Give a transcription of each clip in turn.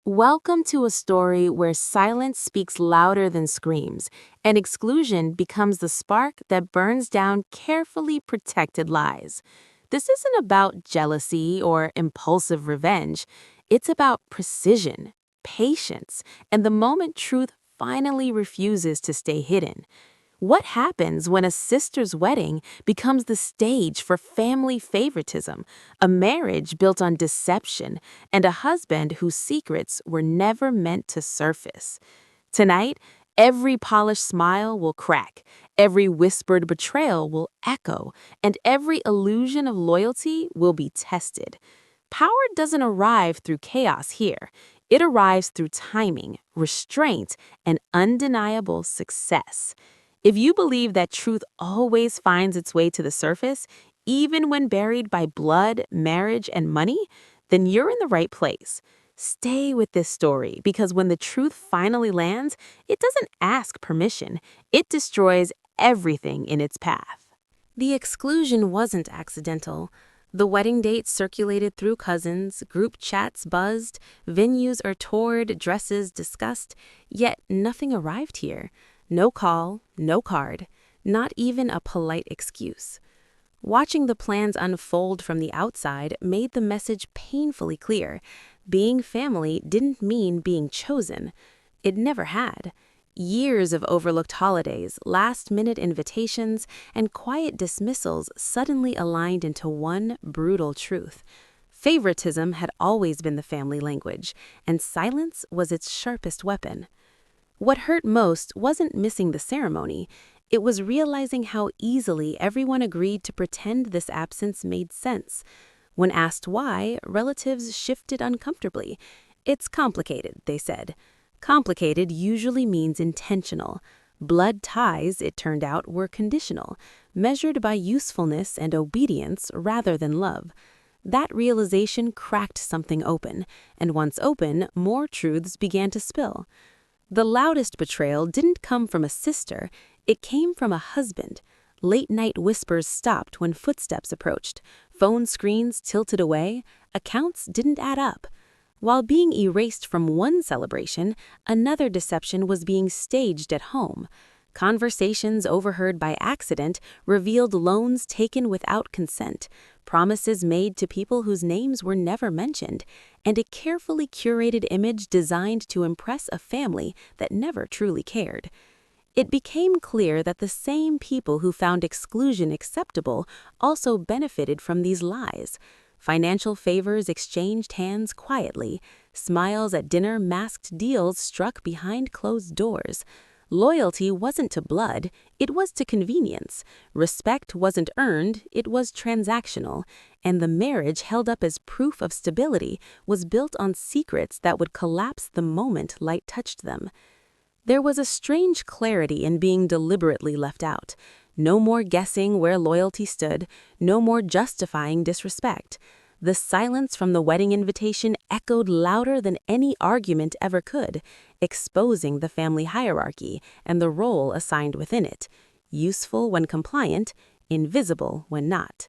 Welcome to a story where silence speaks louder than screams, and exclusion becomes the spark that burns down carefully protected lies. This isn't about jealousy or impulsive revenge, it's about precision, patience, and the moment truth finally refuses to stay hidden. What happens when a sister's wedding becomes the stage for family favoritism, a marriage built on deception, and a husband whose secrets were never meant to surface? Tonight, every polished smile will crack, every whispered betrayal will echo, and every illusion of loyalty will be tested. Power doesn't arrive through chaos here. It arrives through timing, restraint, and undeniable success. If you believe that truth always finds its way to the surface, even when buried by blood, marriage, and money, then you're in the right place. Stay with this story because when the truth finally lands, it doesn't ask permission. It destroys everything in its path. The exclusion wasn't accidental. The wedding date circulated through cousins, group chats buzzed, venues are toured, dresses discussed, yet nothing arrived here. No call, no card, not even a polite excuse. Watching the plans unfold from the outside made the message painfully clear. Being family didn't mean being chosen. It never had. Years of overlooked holidays, last-minute invitations, and quiet dismissals suddenly aligned into one brutal truth. Favoritism had always been the family language, and silence was its sharpest weapon. What hurt most wasn't missing the ceremony. It was realizing how easily everyone agreed to pretend this absence made sense. When asked why, relatives shifted uncomfortably. "It's complicated," they said. Complicated usually means intentional. Blood ties, it turned out, were conditional, measured by usefulness and obedience rather than love. That realization cracked something open, and once open, more truths began to spill. The loudest betrayal didn't come from a sister, it came from a husband. Late-night whispers stopped when footsteps approached. Phone screens tilted away. Accounts didn't add up. While being erased from one celebration, another deception was being staged at home. Conversations overheard by accident revealed loans taken without consent, promises made to people whose names were never mentioned, and a carefully curated image designed to impress a family that never truly cared. It became clear that the same people who found exclusion acceptable also benefited from these lies. Financial favors exchanged hands quietly. Smiles at dinner masked deals struck behind closed doors. Loyalty wasn't to blood, it was to convenience. Respect wasn't earned, it was transactional. And the marriage held up as proof of stability was built on secrets that would collapse the moment light touched them. There was a strange clarity in being deliberately left out. No more guessing where loyalty stood, no more justifying disrespect. The silence from the wedding invitation echoed louder than any argument ever could, exposing the family hierarchy and the role assigned within it, useful when compliant, invisible when not.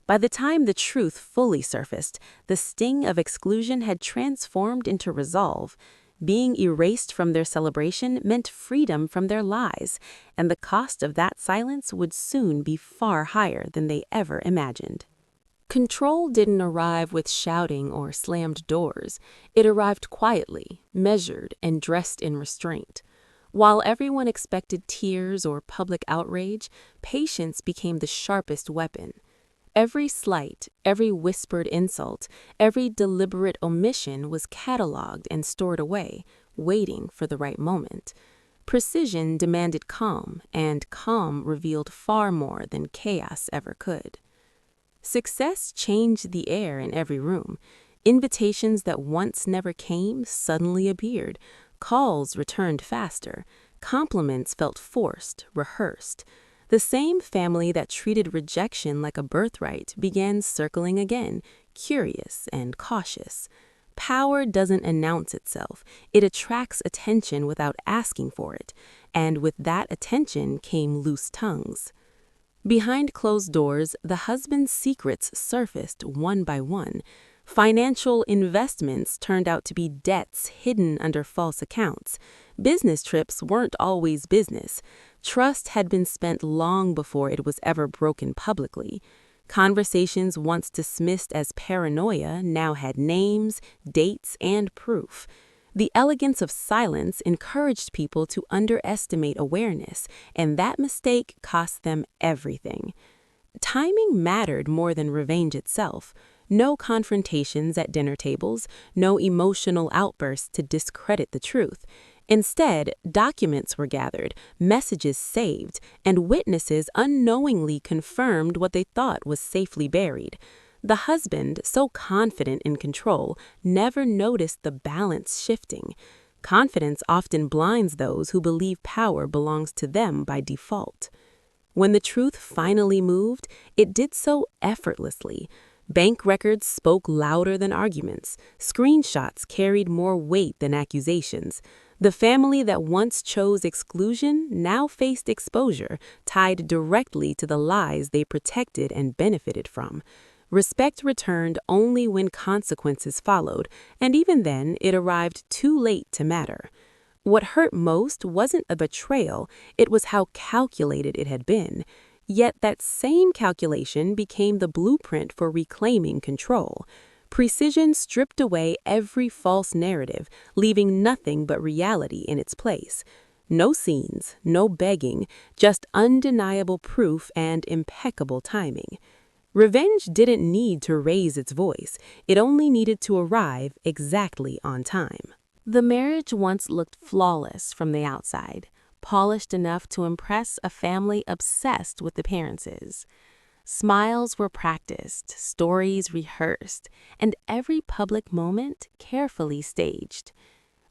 By the time the truth fully surfaced, the sting of exclusion had transformed into resolve. Being erased from their celebration meant freedom from their lies, and the cost of that silence would soon be far higher than they ever imagined. Control didn't arrive with shouting or slammed doors. It arrived quietly, measured, and dressed in restraint. While everyone expected tears or public outrage, patience became the sharpest weapon. Every slight, every whispered insult, every deliberate omission was cataloged and stored away, waiting for the right moment. Precision demanded calm, and calm revealed far more than chaos ever could. Success changed the air in every room. Invitations that once never came suddenly appeared. Calls returned faster. Compliments felt forced, rehearsed. The same family that treated rejection like a birthright began circling again, curious and cautious. Power doesn't announce itself. It attracts attention without asking for it. And with that attention came loose tongues. Behind closed doors, the husband's secrets surfaced one by one. Financial investments turned out to be debts hidden under false accounts. Business trips weren't always business. Trust had been spent long before it was ever broken publicly. Conversations once dismissed as paranoia now had names, dates, and proof. The elegance of silence encouraged people to underestimate awareness, and that mistake cost them everything. Timing mattered more than revenge itself. No confrontations at dinner tables, no emotional outbursts to discredit the truth. Instead, documents were gathered, messages saved, and witnesses unknowingly confirmed what they thought was safely buried. The husband, so confident in control, never noticed the balance shifting. Confidence often blinds those who believe power belongs to them by default. When the truth finally moved, it did so effortlessly. Bank records spoke louder than arguments. Screenshots carried more weight than accusations. The family that once chose exclusion now faced exposure, tied directly to the lies they protected and benefited from. Respect returned only when consequences followed, and even then it arrived too late to matter. What hurt most wasn't a betrayal, it was how calculated it had been. Yet that same calculation became the blueprint for reclaiming control. Precision stripped away every false narrative, leaving nothing but reality in its place. No scenes, no begging, just undeniable proof and impeccable timing. Revenge didn't need to raise its voice, it only needed to arrive exactly on time. The marriage once looked flawless from the outside, polished enough to impress a family obsessed with appearances. Smiles were practiced, stories rehearsed, and every public moment carefully staged.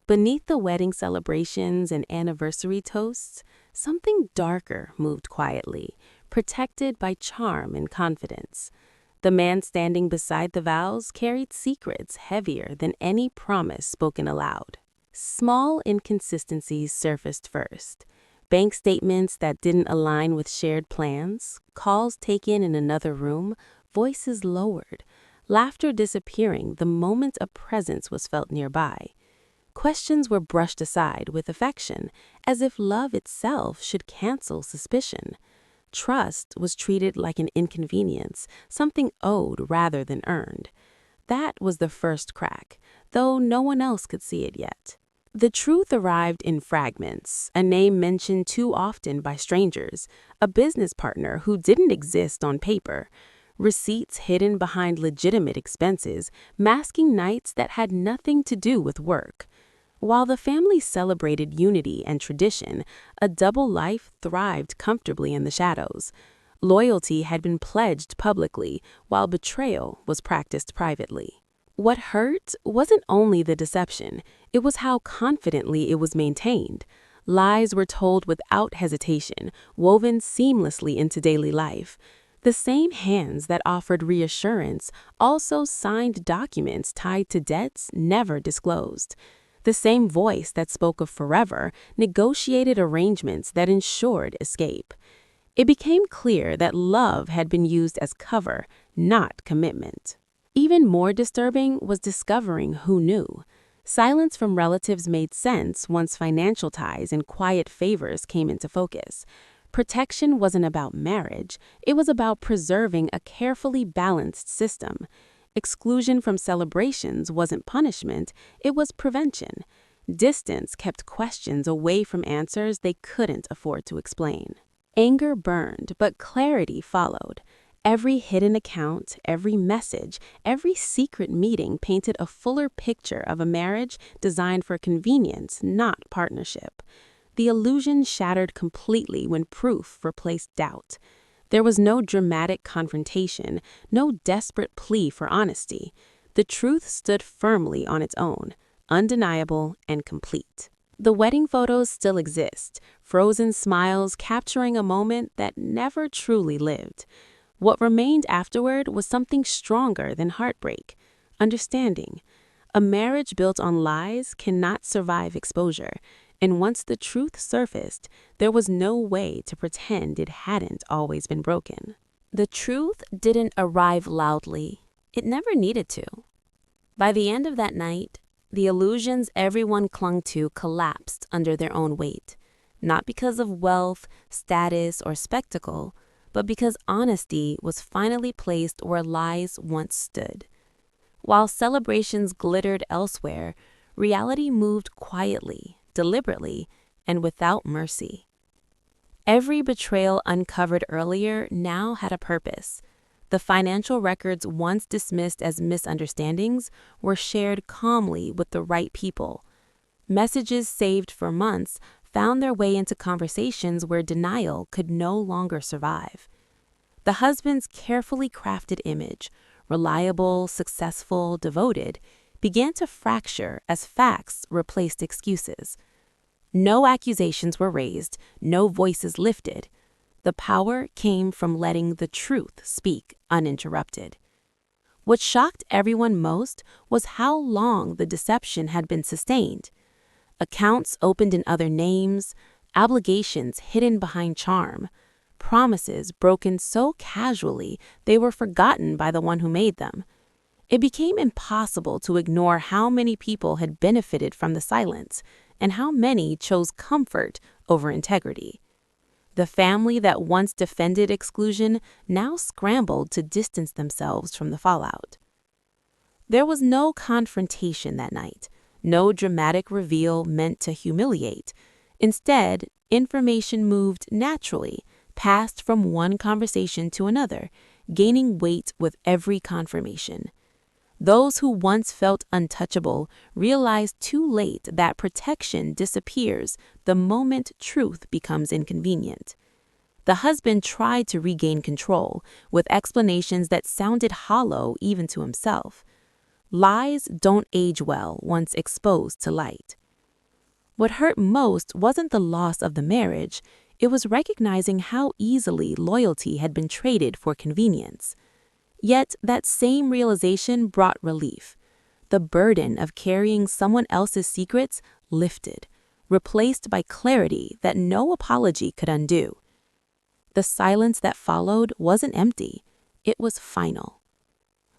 Beneath the wedding celebrations and anniversary toasts, something darker moved quietly, protected by charm and confidence. The man standing beside the vows carried secrets heavier than any promise spoken aloud. Small inconsistencies surfaced first. Bank statements that didn't align with shared plans, calls taken in another room, voices lowered, laughter disappearing the moment a presence was felt nearby. Questions were brushed aside with affection, as if love itself should cancel suspicion. Trust was treated like an inconvenience, something owed rather than earned. That was the first crack, though no one else could see it yet. The truth arrived in fragments, a name mentioned too often by strangers, a business partner who didn't exist on paper, receipts hidden behind legitimate expenses, masking nights that had nothing to do with work. While the family celebrated unity and tradition, a double life thrived comfortably in the shadows. Loyalty had been pledged publicly, while betrayal was practiced privately. What hurt wasn't only the deception, it was how confidently it was maintained. Lies were told without hesitation, woven seamlessly into daily life. The same hands that offered reassurance also signed documents tied to debts never disclosed. The same voice that spoke of forever negotiated arrangements that ensured escape. It became clear that love had been used as cover, not commitment. Even more disturbing was discovering who knew. Silence from relatives made sense once financial ties and quiet favors came into focus. Protection wasn't about marriage, it was about preserving a carefully balanced system. Exclusion from celebrations wasn't punishment, it was prevention. Distance kept questions away from answers they couldn't afford to explain. Anger burned, but clarity followed. Every hidden account, every message, every secret meeting painted a fuller picture of a marriage designed for convenience, not partnership. The illusion shattered completely when proof replaced doubt. There was no dramatic confrontation, no desperate plea for honesty. The truth stood firmly on its own, undeniable and complete. The wedding photos still exist, frozen smiles capturing a moment that never truly lived. What remained afterward was something stronger than heartbreak, understanding. A marriage built on lies cannot survive exposure, and once the truth surfaced, there was no way to pretend it hadn't always been broken. The truth didn't arrive loudly. It never needed to. By the end of that night, the illusions everyone clung to collapsed under their own weight, not because of wealth, status, or spectacle, but because honesty was finally placed where lies once stood. While celebrations glittered elsewhere, reality moved quietly, deliberately, and without mercy. Every betrayal uncovered earlier now had a purpose. The financial records once dismissed as misunderstandings were shared calmly with the right people. Messages saved for months found their way into conversations where denial could no longer survive. The husband's carefully crafted image, reliable, successful, devoted, began to fracture as facts replaced excuses. No accusations were raised, no voices lifted. The power came from letting the truth speak uninterrupted. What shocked everyone most was how long the deception had been sustained. Accounts opened in other names, obligations hidden behind charm, promises broken so casually they were forgotten by the one who made them. It became impossible to ignore how many people had benefited from the silence and how many chose comfort over integrity. The family that once defended exclusion now scrambled to distance themselves from the fallout. There was no confrontation that night, no dramatic reveal meant to humiliate. Instead, information moved naturally, passed from one conversation to another, gaining weight with every confirmation. Those who once felt untouchable realized too late that protection disappears the moment truth becomes inconvenient. The husband tried to regain control with explanations that sounded hollow even to himself. Lies don't age well once exposed to light. What hurt most wasn't the loss of the marriage, it was recognizing how easily loyalty had been traded for convenience. Yet that same realization brought relief. The burden of carrying someone else's secrets lifted, replaced by clarity that no apology could undo. The silence that followed wasn't empty, it was final.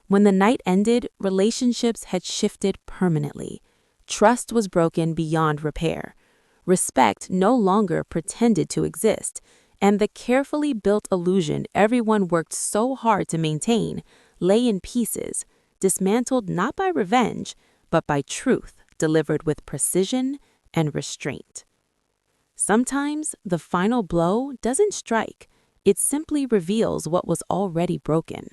When the night ended, relationships had shifted permanently. Trust was broken beyond repair. Respect no longer pretended to exist, and the carefully built illusion everyone worked so hard to maintain lay in pieces, dismantled not by revenge, but by truth delivered with precision and restraint. Sometimes the final blow doesn't strike, it simply reveals what was already broken.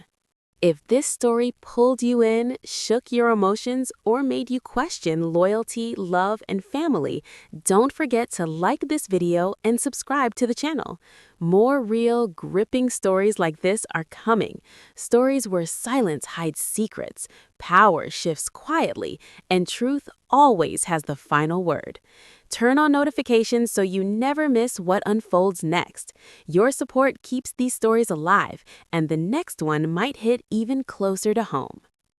If this story pulled you in, shook your emotions, or made you question loyalty, love, and family, don't forget to like this video and subscribe to the channel. More real, gripping stories like this are coming. Stories where silence hides secrets, power shifts quietly, and truth always has the final word. Turn on notifications so you never miss what unfolds next. Your support keeps these stories alive, and the next one might hit even closer to home.